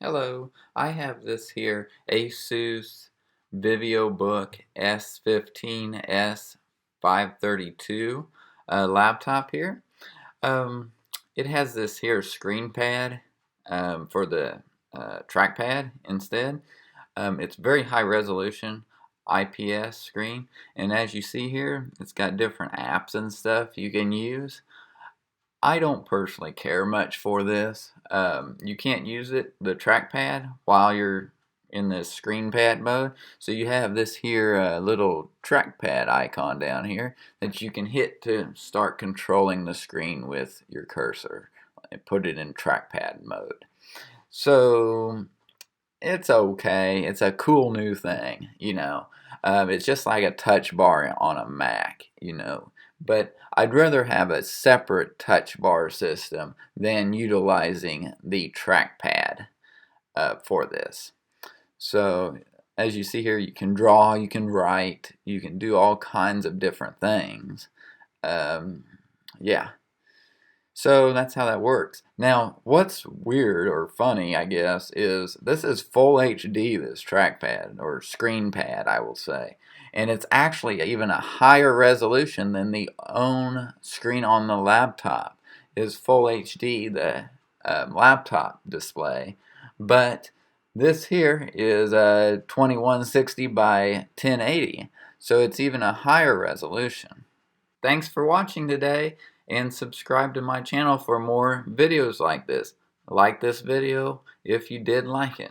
Hello, I have this here ASUS VivoBook S15 S532 laptop here. Um, it has this here screen pad for the trackpad instead. It's very high resolution IPS screen, and as you see here, it's got different apps and stuff you can use. I don't personally care much for this. You can't use the trackpad, while you're in this screen pad mode. So you have this here little trackpad icon down here that you can hit to start controlling the screen with your cursor and put it in trackpad mode. So it's okay. It's a cool new thing. It's just like a touch bar on a Mac. But I'd rather have a separate touch bar system than utilizing the trackpad for this. So as you see here, you can draw, you can write, you can do all kinds of different things. Yeah. So that's how that works. Now, what's weird or funny, I guess, is this is full HD, this trackpad, or screen pad, I will say. And it's actually even a higher resolution than the own screen on the laptop. Is full HD, the laptop display. But this here is 2160 by 1080. So it's even a higher resolution. Thanks for watching today, and subscribe to my channel for more videos like this. Like this video if you did like it.